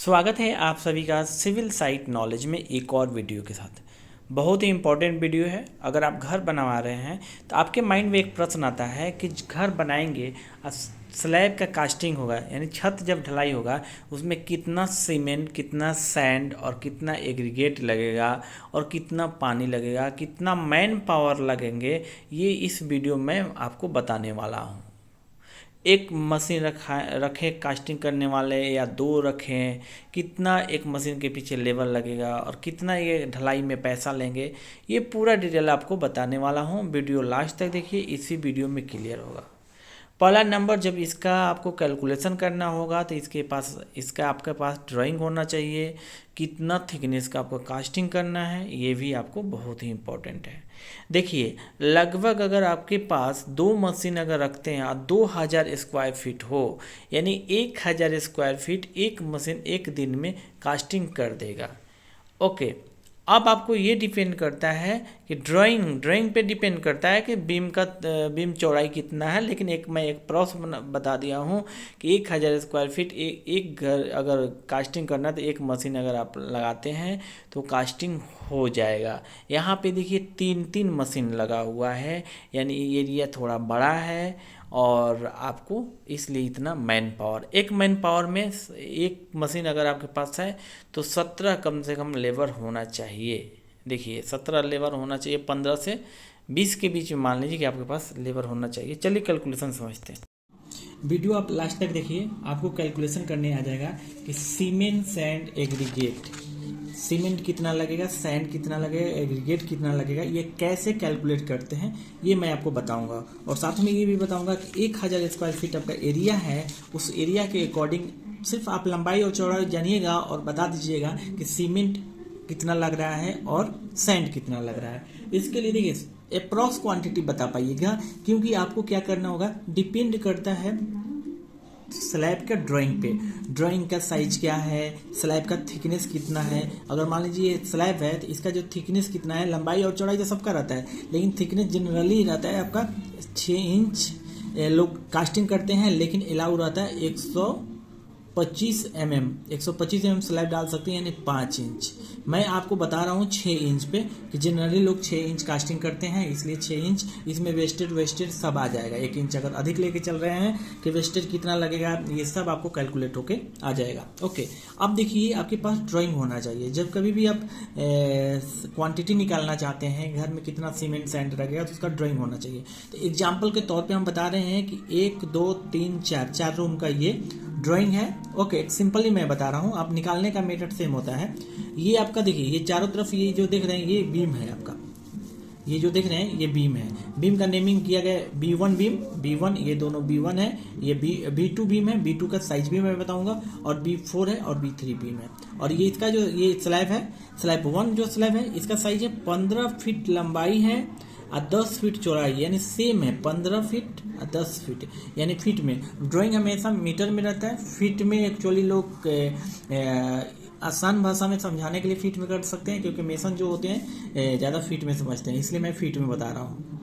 स्वागत है आप सभी का सिविल साइट नॉलेज में एक और वीडियो के साथ। बहुत ही इम्पोर्टेंट वीडियो है। अगर आप घर बनवा रहे हैं तो आपके माइंड में एक प्रश्न आता है कि घर बनाएंगे, स्लैब का कास्टिंग होगा यानी छत जब ढलाई होगा उसमें कितना सीमेंट, कितना सैंड और कितना एग्रीगेट लगेगा और कितना पानी लगेगा, कितना मैन पावर लगेंगे, ये इस वीडियो में आपको बताने वाला हूँ। एक मशीन रखें कास्टिंग करने वाले या दो रखें, कितना एक मशीन के पीछे लेबर लगेगा और कितना ये ढलाई में पैसा लेंगे, ये पूरा डिटेल आपको बताने वाला हूँ। वीडियो लास्ट तक देखिए, इसी वीडियो में क्लियर होगा। पहला नंबर, जब इसका आपको कैलकुलेशन करना होगा तो इसका आपके पास ड्राइंग होना चाहिए। कितना थिकनेस का आपको कास्टिंग करना है ये भी आपको बहुत ही इम्पोर्टेंट है। देखिए, लगभग अगर आपके पास दो मशीन अगर रखते हैं और 2000 स्क्वायर फीट हो यानी 1000 स्क्वायर फीट एक मशीन एक दिन में कास्टिंग कर देगा। ओके, अब आपको ये डिपेंड करता है कि ड्राइंग पे डिपेंड करता है कि बीम चौड़ाई कितना है। लेकिन मैं एक प्रोस बता दिया हूँ कि 1000 स्क्वायर फीट एक घर अगर कास्टिंग करना तो एक मशीन अगर आप लगाते हैं तो कास्टिंग हो जाएगा। यहाँ पे देखिए तीन मशीन लगा हुआ है यानी एरिया थोड़ा बड़ा है और आपको इसलिए इतना मैन पावर, एक मैन पावर में एक मशीन अगर आपके पास है तो 17 कम से कम लेबर होना चाहिए। देखिए 17 लेबर होना चाहिए, 15 से 20 के बीच में मान लीजिए कि आपके पास लेबर होना चाहिए। चलिए कैलकुलेशन समझते हैं। वीडियो आप लास्ट तक देखिए, आपको कैलकुलेशन करने आ जाएगा कि सीमेंट सैंड एग्रीगेट, सीमेंट कितना लगेगा, सैंड कितना लगेगा, एग्रीगेट कितना लगेगा, ये कैसे कैलकुलेट करते हैं ये मैं आपको बताऊंगा। और साथ में ये भी बताऊंगा कि 1000 स्क्वायर फीट आपका एरिया है, उस एरिया के अकॉर्डिंग सिर्फ आप लंबाई और चौड़ाई जानिएगा और बता दीजिएगा कि सीमेंट कितना लग रहा है और सैंड कितना लग रहा है। इसके लिए देखिए अप्रॉक्स क्वांटिटी बता पाइएगा, क्योंकि आपको क्या करना होगा डिपेंड करता है स्लैब का ड्राइंग पे। ड्राइंग का साइज क्या है, स्लैब का थिकनेस कितना है। अगर मान लीजिए स्लैब है तो इसका जो थिकनेस कितना है, लंबाई और चौड़ाई तो सबका रहता है लेकिन थिकनेस जनरली रहता है आपका 6 इंच। लोग कास्टिंग करते हैं लेकिन अलाउ रहता है 125 mm स्लैब डाल सकते हैं यानी 5 इंच। मैं आपको बता रहा हूँ 6 इंच पे कि जनरली लोग 6 इंच कास्टिंग करते हैं, इसलिए 6 इंच। इसमें वेस्टेज सब आ जाएगा। 1 इंच अगर अधिक लेके चल रहे हैं कि वेस्टेज कितना लगेगा ये सब आपको कैलकुलेट होके आ जाएगा। ओके, अब देखिए आपके पास ड्राइंग होना चाहिए। जब कभी भी आप क्वांटिटी निकालना चाहते हैं घर में कितना सीमेंट सैंड लगेगा तो उसका ड्राइंग होना चाहिए। तो एग्जाम्पल के तौर पर हम बता रहे हैं कि 1 2 3 4 रूम का ये ड्राइंग है। ओके, सिंपली मैं बता रहा हूँ, आप निकालने का मेथड सेम होता है। ये आपका देखिए, ये चारों तरफ ये जो देख रहे हैं ये बीम है आपका, ये जो देख रहे हैं ये बीम है। बीम का नेमिंग किया गया B1 बीम, B1 ये दोनों B1 है, ये B2 बीम है। B2 का साइज भी मैं बताऊंगा और B4 है और B3 बीम है। और ये इसका जो ये स्लैब है, स्लैब 1 जो स्लैब है इसका साइज है 15 फीट लंबाई है और 10 फीट चौड़ाई यानी सेम है 15 फीट और 10 फीट यानी फीट में। ड्राइंग हमेशा मीटर में रहता है, फीट में एक्चुअली लोग आसान भाषा में समझाने के लिए फीट में कर सकते हैं क्योंकि मेसन जो होते हैं ज़्यादा फीट में समझते हैं, इसलिए मैं फीट में बता रहा हूँ।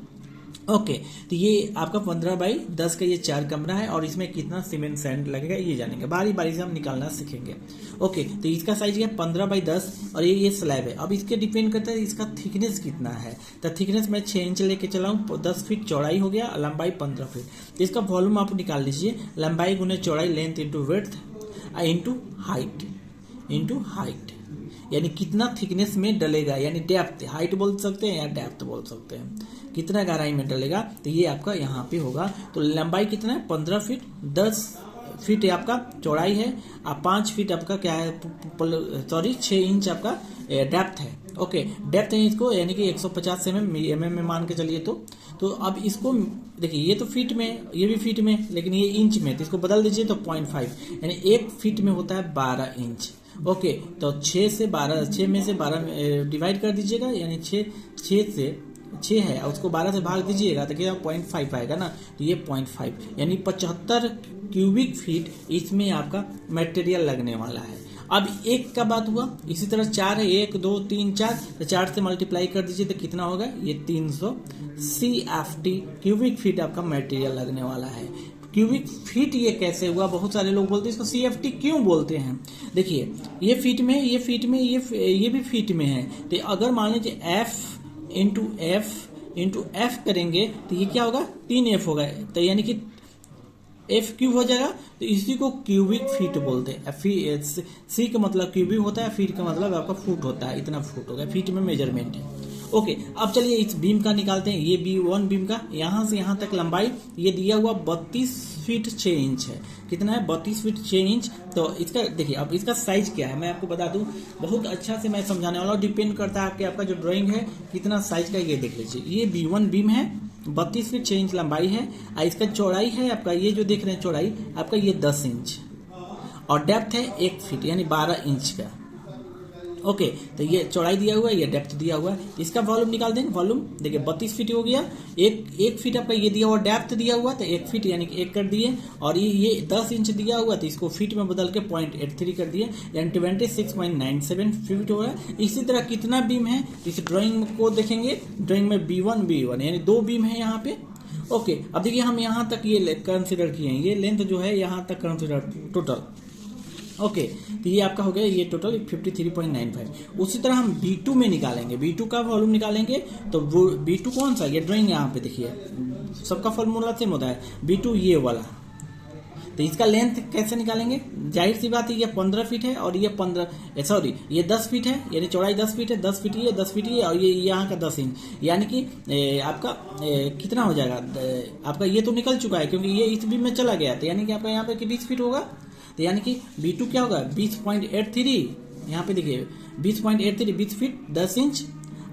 ओके, तो ये आपका 15 बाई 10 का ये 4 कमरा है और इसमें कितना सीमेंट सैंड लगेगा ये जानेंगे, बारी बारी से हम निकालना सीखेंगे। ओके, तो इसका साइज है 15 बाई 10 और ये स्लैब है। अब इसके डिपेंड करता है इसका थिकनेस कितना है। तो थिकनेस मैं 6 इंच लेके चला हूँ, 10 फीट चौड़ाई हो गया, लंबाई 15 फीट। तो इसका वॉल्यूम आप निकाल लीजिए, लंबाई गुने चौड़ाई, length into width into height यानी कितना थिकनेस में डलेगा यानी डेप्थ, हाइट बोल सकते हैं या डेप्थ बोल सकते हैं, कितना गहराई में डलेगा। तो ये आपका यहाँ पे होगा। तो लंबाई कितना है 15 फीट, 10 फीट आपका चौड़ाई है और 5 फीट आपका क्या है, 6 इंच आपका डेप्थ है। ओके, डेप्थ है इसको यानी कि 150 mm में मान के चलिए। तो अब इसको देखिए, ये तो फीट में, ये भी फीट में, लेकिन ये इंच में, तो इसको बदल दीजिए तो 0.5 यानी 1 फीट में होता है 12 इंच। ओके, तो 6 में से 12 डिवाइड कर दीजिएगा यानी 6 है और उसको 12 से भाग दीजिएगा तो क्या 0.5 आएगा ना। तो ये 0.5 यानी 75 क्यूबिक फीट इसमें आपका मटेरियल लगने वाला है। अब 1 का बात हुआ, इसी तरह 4 है, 1 2 3 4, तो 4 से मल्टीप्लाई कर दीजिए तो कितना होगा, ये 300 CFT क्यूबिक फीट आपका मटेरियल लगने वाला है। क्यूबिक फीट ये कैसे हुआ, बहुत सारे लोग बोलते हैं इसको CFT क्यों बोलते हैं। देखिए ये फीट में, ये फीट में, ये भी फीट में है। तो अगर मान लीजिए F करेंगे तो ये क्या होगा, 3F होगा, तो यानी कि F क्यूब हो जाएगा। तो इसी को क्यूबिक फीट बोलते हैं। C का मतलब क्यूबिक होता है, फीट का मतलब आपका फुट होता है, इतना फुट होगा, फीट में मेजरमेंट है। ओके, अब चलिए इस बीम का निकालते हैं। ये B1 बीम का यहाँ से यहाँ तक लंबाई ये दिया हुआ 32 फीट 6 इंच है। कितना है, 32 फीट 6 इंच। तो इसका देखिए, अब इसका साइज क्या है मैं आपको बता दूं, बहुत अच्छा से मैं समझाने वाला हूँ। डिपेंड करता है कि आपका जो ड्राइंग है कितना साइज का, ये देख लीजिए। ये B1 बीम है, 32 फीट 6 इंच लंबाई है, और इसका चौड़ाई है आपका, ये जो देख रहे हैं चौड़ाई आपका ये 10 इंच, और डेप्थ है 1 फीट यानी 12 इंच का। ओके, तो ये चौड़ाई दिया हुआ है, ये डेप्थ दिया हुआ है। इसका वॉल्यूम निकाल देंगे। वॉल्यूम देखिए 32 फीट हो गया, एक फीट आपका ये दिया हुआ, डेप्थ दिया हुआ, तो 1 फीट यानी कि 1 कर दिए, और ये 10 इंच दिया हुआ, तो इसको फीट में बदल के 0.83 कर दिए, यानी 26.97 फीट हो रहा है। इसी तरह कितना बीम है इस ड्राइंग को देखेंगे, ड्राइंग में B1 यानी 2 बीम है यहाँ पे। ओके, अब देखिए हम यहाँ तक ये कंसिडर किए हैं, ये लेंथ जो है यहाँ तक कंसिडर टोटल। ओके, तो ये आपका हो गया, ये टोटल 53.95। उसी तरह हम B2 में निकालेंगे, B2 का वॉल्यूम निकालेंगे। तो वो B2 कौन सा, ये ड्राइंग यहाँ पे देखिए, सबका फॉर्मूला सेम होता है। B2 ये वाला, तो इसका लेंथ कैसे निकालेंगे, जाहिर सी बात है ये 15 फीट है, और ये 10 फीट है, यानी चौड़ाई 10 फीट है, 10 फीट ये, 10 फीट ये, और ये यहाँ का 10 इंच, यानी कि आपका कितना हो जाएगा, आपका ये तो निकल चुका है क्योंकि ये इस बीम में चला गया था, यानी कि आपका यहाँ पे 20 फीट होगा। तो यानी कि B2 क्या होगा, 20.83, यहाँ पे देखिए 20.83, 20 फीट 10 इंच,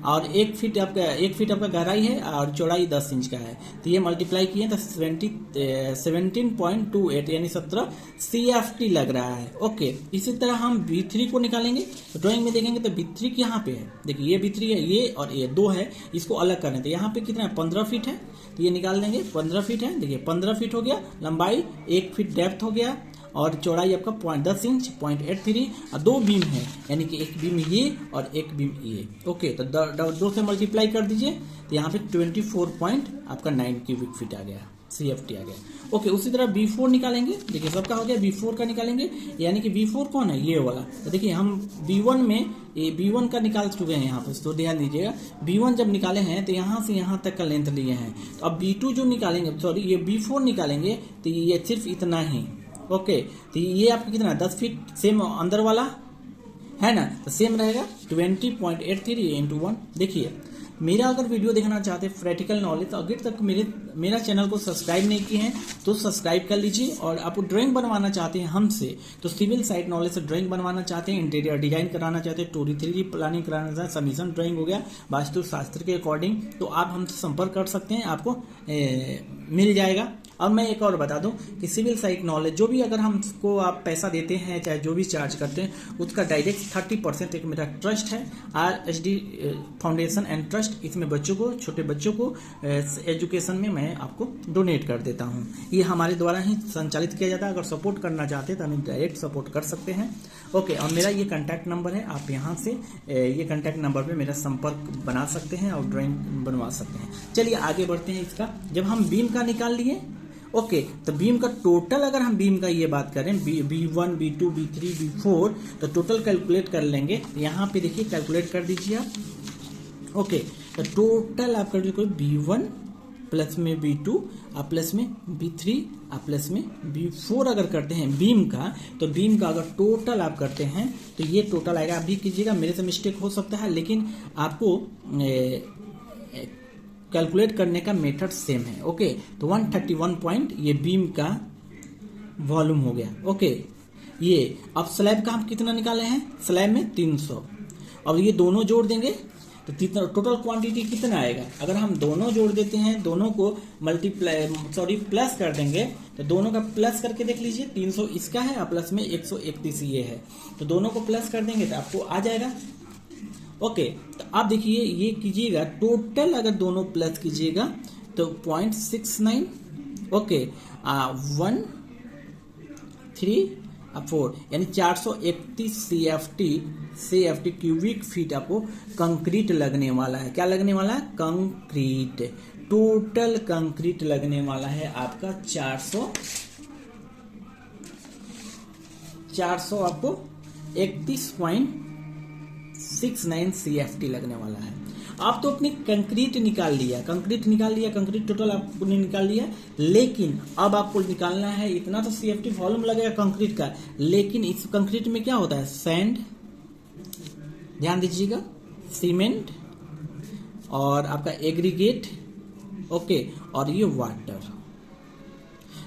और 1 फीट आपका गहराई है, और चौड़ाई 10 इंच का है। तो ये मल्टीप्लाई किए तो 17.28 यानी 17 CFT लग रहा है। ओके, इसी तरह हम B3 को निकालेंगे। तो ड्राइंग में देखेंगे तो B3 यहाँ पे है, देखिए ये B3 है, ये और ये 2 है, इसको अलग करने। तो यहाँ पे कितना है, 15 फीट है, तो ये निकाल देंगे, 15 फीट है। देखिए 15 फीट हो गया, लंबाई 1 फीट डेप्थ हो गया, और चौड़ाई आपका 10 इंच 0.83, और 2 बीम है, यानी कि एक बीम ये और एक बीम ये। ओके, तो 2 से मल्टीप्लाई कर दीजिए, तो यहाँ पे 24.9 क्यूबिक फीट आ गया, CFT आ गया। ओके, उसी तरह B4 निकालेंगे। देखिए सबका हो गया, B4 का निकालेंगे, यानी कि B4 कौन है, ये वाला। तो देखिए हम B1 में ये B1 का निकाल चुके हैं यहाँ पे, तो ध्यान दीजिएगा। B1 जब निकाले हैं तो यहाँ से यहाँ तक का लेंथ लिए हैं। तो अब B2 जो निकालेंगे, सॉरी ये B4 निकालेंगे, तो ये सिर्फ इतना ही। ओके, तो ये आपका कितना, 10 फीट सेम अंदर वाला है ना, तो सेम रहेगा 20.83 इंटू 1। देखिए मेरा अगर वीडियो देखना चाहते हैं प्रैक्टिकल नॉलेज, तो अगर तक मेरा चैनल को सब्सक्राइब नहीं किए हैं तो सब्सक्राइब कर लीजिए। और आप ड्राइंग बनवाना चाहते हैं हमसे, तो सिविल साइट नॉलेज से ड्राइंग बनवाना चाहते हैं, इंटीरियर डिजाइन कराना चाहते हैं, 2D 3D प्लानिंग कराना चाहते हैं, सबमिशन ड्राइंग हो गया वास्तु शास्त्र के अकॉर्डिंग, तो आप हमसे संपर्क कर सकते हैं, आपको मिल जाएगा। और मैं एक और बता दूं कि सिविल साइट नॉलेज जो भी अगर हमको आप पैसा देते हैं, चाहे जो भी चार्ज करते हैं, उसका डायरेक्ट 30% एक मेरा ट्रस्ट है, RSD फाउंडेशन एंड ट्रस्ट। इसमें बच्चों को, छोटे बच्चों को एजुकेशन में मैं आपको डोनेट कर देता हूं। ये हमारे द्वारा ही संचालित किया जाता है। अगर सपोर्ट करना चाहते हैं तो हमें डायरेक्ट सपोर्ट कर सकते हैं। ओके, और मेरा ये कॉन्टैक्ट नंबर है, आप यहाँ से ये कॉन्टैक्ट नंबर पे मेरा संपर्क बना सकते हैं और ड्राइंग बनवा सकते हैं। चलिए आगे बढ़ते हैं। इसका जब हम बीम का निकाल लिए, ओके, तो बीम का टोटल, अगर हम बीम का ये बात करें, B1 B2 B3 B4, तो टोटल कैलकुलेट कर लेंगे। यहाँ पे देखिए कैलकुलेट कर दीजिए आप। ओके, तो टोटल आप कर दीजिए B1 प्लस में B2 और प्लस में B3 और प्लस में B4 अगर करते हैं बीम का, तो बीम का अगर टोटल आप करते हैं तो ये टोटल आएगा। आप भी कीजिएगा, मेरे से मिस्टेक हो सकता है, लेकिन आपको कैलकुलेट करने का मेथड सेम है। ओके, तो 131 पॉइंट ये बीम का वॉल्यूम हो गया। ओके, ये अब स्लैब का हम कितना निकाले हैं, स्लैब में 300। अब ये दोनों जोड़ देंगे तो टोटल क्वांटिटी कितना आएगा। अगर हम दोनों जोड़ देते हैं, दोनों को प्लस कर देंगे, तो दोनों का प्लस करके देख लीजिए। 300 इसका है और प्लस में 131 ये है, तो दोनों को प्लस कर देंगे तो आपको आ जाएगा। ओके, तो आप देखिए ये कीजिएगा, टोटल अगर दोनों प्लस कीजिएगा तो 0.69, ओके, 1 3 4 यानी 431 CFT क्यूबिक फीट आपको कंक्रीट लगने वाला है। क्या लगने वाला है, कंक्रीट टोटल कंक्रीट लगने वाला है आपका 400 आपको 31.69 CFT लगने वाला है। आप तो अपनी कंक्रीट निकाल लिया, कंक्रीट टोटल आपने निकाल लिया, लेकिन अब आपको निकालना है इतना तो CFT वॉल्यूम लगेगा कंक्रीट का, लेकिन इस कंक्रीट में क्या होता है, सैंड, ध्यान दीजिएगा, सीमेंट और आपका एग्रीगेट, ओके, और ये वाटर।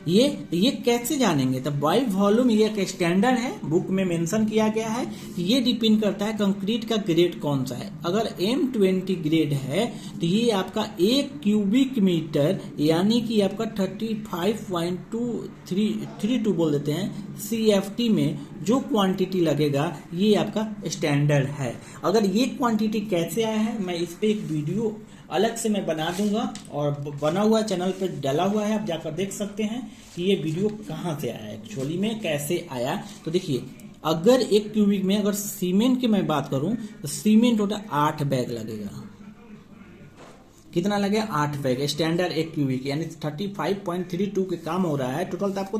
ये कैसे जानेंगे, तो बाय वॉल्यूम ये एक स्टैंडर्ड है, बुक में मेंशन किया गया है कि ये डिपेंड करता है कंक्रीट का ग्रेड कौन सा है। अगर M20 ग्रेड है तो ये आपका 1 क्यूबिक मीटर यानी कि आपका 35.232 बोल देते हैं CFT में जो क्वांटिटी लगेगा ये आपका स्टैंडर्ड है। अगर ये क्वांटिटी कैसे आया है मैं इस पे एक वीडियो अलग से मैं बना दूंगा और बना हुआ चैनल पर डाला हुआ है, आप जाकर देख सकते हैं कि ये वीडियो कहाँ से आया, एक्चुअली में कैसे आया। तो देखिए, अगर 1 क्यूबिक में अगर सीमेंट की मैं बात करूं तो सीमेंट टोटल 8 बैग लगेगा। कितना लगेगा, 8 बैग, स्टैंडर्ड 1 क्यूबिक यानी 35.32 के काम हो रहा है। टोटल तो आपको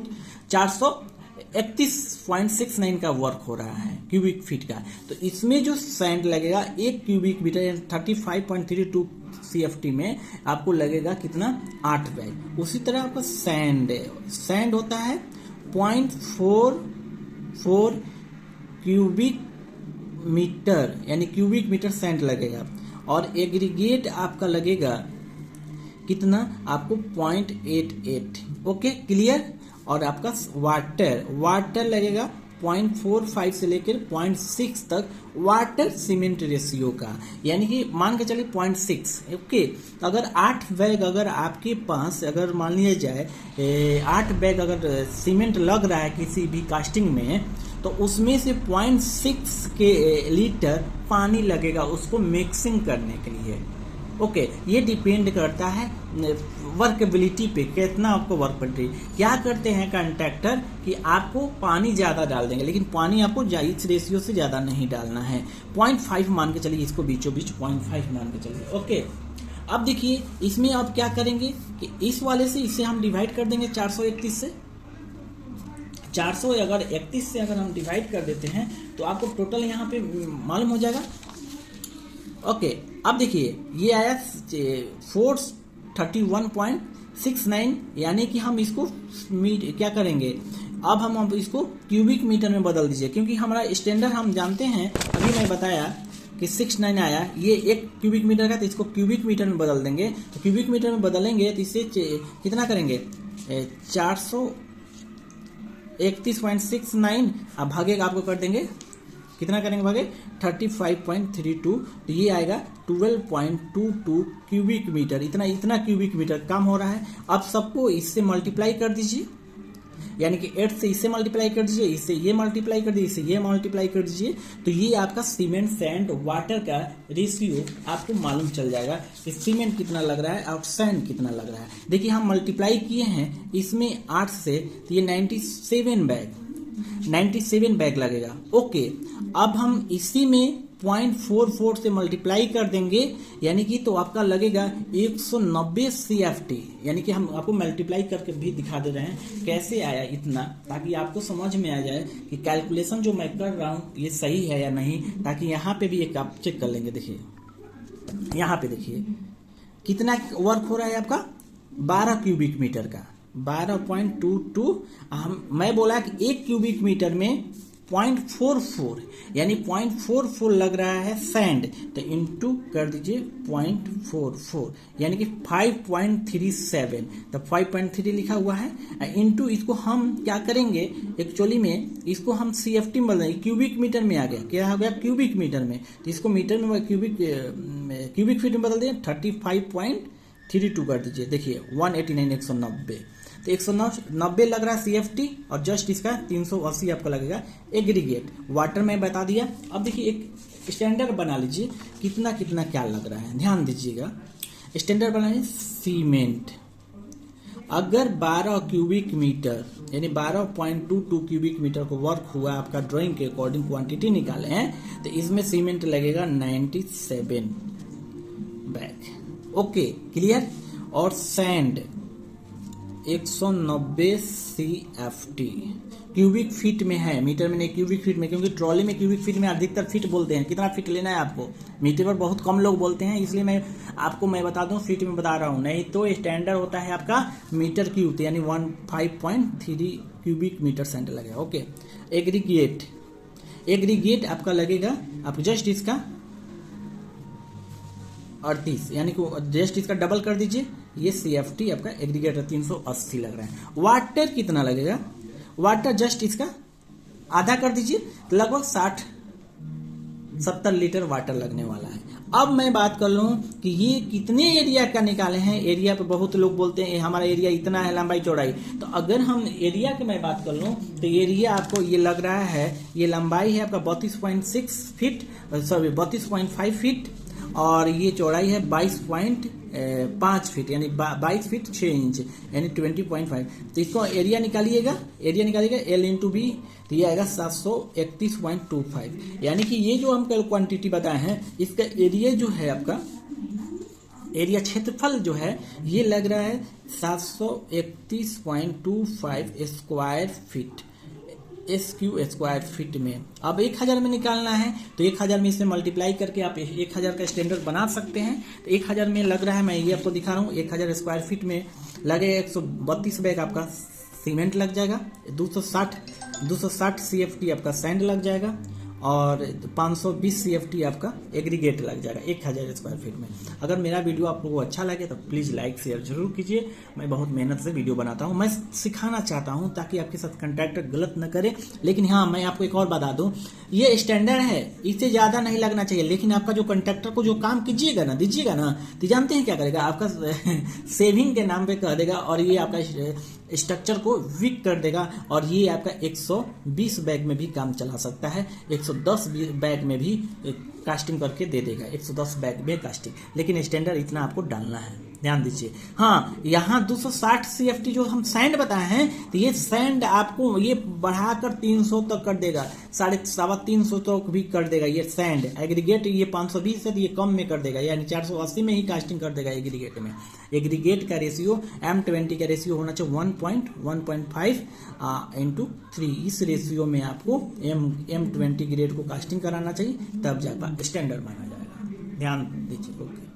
431.69 का वर्क हो रहा है क्यूबिक फीट का। तो इसमें जो सैंड लगेगा 1 क्यूबिक मीटर यानी 35.32 CFT में आपको लगेगा कितना, 8 बैग। उसी तरह आपका सैंड होता है 0.44 क्यूबिक मीटर यानी क्यूबिक मीटर सैंड लगेगा, और एग्रीगेट आपका लगेगा कितना, आपको 0.88, ओके, क्लियर। और आपका वाटर लगेगा 0.45 से लेकर 0.6 तक वाटर सीमेंट रेशियो का, यानी कि मान के चलिए 0.6, ओके। तो अगर 8 बैग अगर आपके पास अगर मान लिया जाए 8 बैग अगर सीमेंट लग रहा है किसी भी कास्टिंग में, तो उसमें से 0.6 के लीटर पानी लगेगा उसको मिक्सिंग करने के लिए, ओके। ये डिपेंड करता है वर्कबिलिटी पे, कितना आपको वर्क पड़ रही। क्या करते हैं कॉन्ट्रैक्टर कि आपको पानी ज़्यादा डाल देंगे, लेकिन पानी आपको इस रेशियो से ज़्यादा नहीं डालना है। 0.5 मान के चलिए, इसको बीचों बीच 0.5 मान के चलिए, ओके। अब देखिए इसमें आप क्या करेंगे कि इस वाले से इसे हम डिवाइड कर देंगे 431 से। 431 से अगर हम डिवाइड कर देते हैं तो आपको टोटल यहाँ पे मालूम हो जाएगा, ओके। अब देखिए ये आया 431.69, यानी कि हम इसको क्या करेंगे, अब हम इसको क्यूबिक मीटर में बदल दीजिए, क्योंकि हमारा स्टैंडर्ड हम जानते हैं, अभी मैं बताया कि 69 आया, ये 1 क्यूबिक मीटर का, तो इसको क्यूबिक मीटर में बदल देंगे। तो क्यूबिक मीटर में बदलेंगे तो इससे कितना करेंगे, 431.69 अब भागे आपको कर देंगे, कितना करेंगे भागे 35.32, तो ये आएगा 12.22 क्यूबिक मीटर। इतना क्यूबिक मीटर काम हो रहा है। अब सबको इससे मल्टीप्लाई कर दीजिए, यानी कि 8 से इससे मल्टीप्लाई कर दीजिए, इससे ये मल्टीप्लाई कर दीजिए, इससे ये मल्टीप्लाई कर दीजिए, तो ये आपका सीमेंट सैंड वाटर का रेशियो आपको मालूम चल जाएगा कि सीमेंट कितना लग रहा है और सैंड कितना लग रहा है। देखिए हम मल्टीप्लाई किए हैं इसमें 8 से, तो ये 97 बैग लगेगा, ओके। अब हम इसी में 0.44 से मल्टीप्लाई कर देंगे, यानी कि तो आपका लगेगा 190 CFT, यानी कि हम आपको मल्टीप्लाई करके भी दिखा दे रहे हैं कैसे आया इतना, ताकि आपको समझ में आ जाए कि कैलकुलेशन जो मैं कर रहा हूँ ये सही है या नहीं, ताकि यहाँ पे भी एक आप चेक कर लेंगे। देखिए यहाँ पे देखिए कितना वर्क हो रहा है आपका, 12 क्यूबिक मीटर का 12.22। मैं बोला कि 1 क्यूबिक मीटर में 0.44 यानी 0.44 लग रहा है सैंड, तो इंटू कर दीजिए 0.44 यानी कि 5.37, तो 5.3 लिखा हुआ है, इंटू इसको हम क्या करेंगे, एक्चुअली में इसको हम CFT में बदलेंगे, क्यूबिक मीटर में आ गया, क्या हो गया क्यूबिक मीटर में, तो इसको मीटर में क्यूबिक फीट में बदल दिए, 35.32 कर दीजिए। देखिए 189 190, तो 190 लग रहा है CFT, और जस्ट इसका 380 आपका लगेगा एग्रीगेट। वाटर में बता दिया। अब देखिए एक स्टैंडर्ड बना लीजिए, कितना कितना क्या लग रहा है, ध्यान दीजिएगा। स्टैंडर्ड बनाइए, सीमेंट अगर 12 क्यूबिक मीटर यानी 12.22 क्यूबिक मीटर को वर्क हुआ आपका ड्राइंग के अकॉर्डिंग क्वांटिटी निकाले हैं, तो इसमें सीमेंट लगेगा 97 बैग, ओके क्लियर। और सैंड 190 CFT क्यूबिक फीट में है, मीटर में नहीं क्यूबिक फीट में, क्योंकि ट्रॉली में क्यूबिक फीट में अधिकतर फीट बोलते हैं। कितना फीट लेना है आपको, मीटर पर बहुत कम लोग बोलते हैं, इसलिए मैं आपको बता दूं फीट में बता रहा हूं, नहीं तो स्टैंडर्ड होता है आपका मीटर क्यूब, यानी 15.3 क्यूबिक मीटर सेंटर लगेगा। ओके, एग्रीगेट आपका लगेगा आपको जस्ट इसका 38, यानी कि जस्ट इसका डबल कर दीजिए, ये CFT आपका एग्रीगेट 380 लग रहा है। वाटर कितना लगेगा, वाटर जस्ट इसका आधा कर दीजिए, तो लगभग 60-70 लीटर वाटर लगने वाला है। अब मैं बात कर लूं कि ये कितने एरिया का निकाले हैं। एरिया पे बहुत लोग बोलते हैं हमारा एरिया इतना है लंबाई चौड़ाई, तो अगर हम एरिया की मैं बात कर लूं तो एरिया आपको ये लग रहा है, ये लंबाई है आपका 32.5 फीट और ये चौड़ाई है 22.5 फीट, यानी 22 फीट 6 इंच, यानी 20.5। तो इसको एरिया निकालिएगा, L इंटू बी, तो ये आएगा 731.25, यानी कि ये जो हम कल क्वांटिटी बताए हैं इसका एरिया जो है आपका, एरिया क्षेत्रफल जो है ये लग रहा है 731.25 square feet, SQ square feet में। अब 1000 में निकालना है तो 1000 में इसे मल्टीप्लाई करके आप 1000 का स्टैंडर्ड बना सकते हैं। तो 1000 में लग रहा है, मैं ये आपको दिखा रहा हूँ, 1000 स्क्वायर फीट में लगेगा 132 बैग आपका सीमेंट लग जाएगा, 260 CFT आपका सैंड लग जाएगा और 520 CFT आपका एग्रीगेट लग जाएगा 1000 स्क्वायर फीट में। अगर मेरा वीडियो आप लोगों को अच्छा लगे तो प्लीज़ लाइक शेयर जरूर कीजिए। मैं बहुत मेहनत से वीडियो बनाता हूं, मैं सिखाना चाहता हूं ताकि आपके साथ कॉन्ट्रैक्टर गलत न करे। लेकिन हाँ, मैं आपको एक और बता दूं, ये स्टैंडर्ड है, इससे ज़्यादा नहीं लगना चाहिए। लेकिन आपका जो कॉन्ट्रैक्टर को जो काम कीजिएगा ना, दीजिएगा ना, तो जानते हैं क्या करेगा, आपका सेविंग के नाम पे कह देगा और ये आपका स्ट्रक्चर को वीक कर देगा और ये आपका 120 बैग में भी काम चला सकता है, 110 बैग में भी कास्टिंग करके दे देगा, 110 बैग में कास्टिंग। लेकिन स्टैंडर्ड इतना आपको डालना है, ध्यान दीजिए। हाँ, यहाँ 260 CFT जो हम सैंड बताए हैं, तो ये सैंड आपको ये बढ़ाकर 300 तक कर देगा, 350 तक भी कर देगा ये सैंड। एग्रीगेट ये 520 है तो ये कम में कर देगा, यानी 480 में ही कास्टिंग कर देगा एग्रीगेट में। एग्रीगेट का रेशियो M20 का रेशियो होना चाहिए 1.5 इंटू 3। इस रेशियो में आपको M20 ग्रेड को कास्टिंग कराना चाहिए, तब जाकर स्टैंडर्ड माना जाएगा। ध्यान दीजिए। ओके।